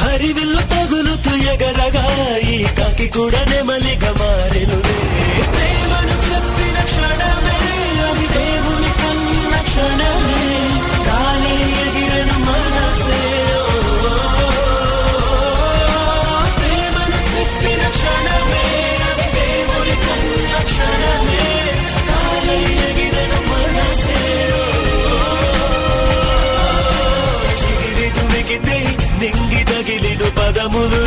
హరివిల్లు తగులుతూ ఎగరగా ఈ కాకి కూడా నెమలిగా మారెనులే. ప్రేమను చెప్పిన క్షణమే అది దేవుని కన్న క్షణమే, గాలి ఎగిరెను మనసే. ప్రేమను చెప్పిన క్షణమే అది దేవుని కన్న క్షణమే, గాలి ఎగిరెను మనసే. చిగిరి దుమికితే నింగి తగిలిను పదములు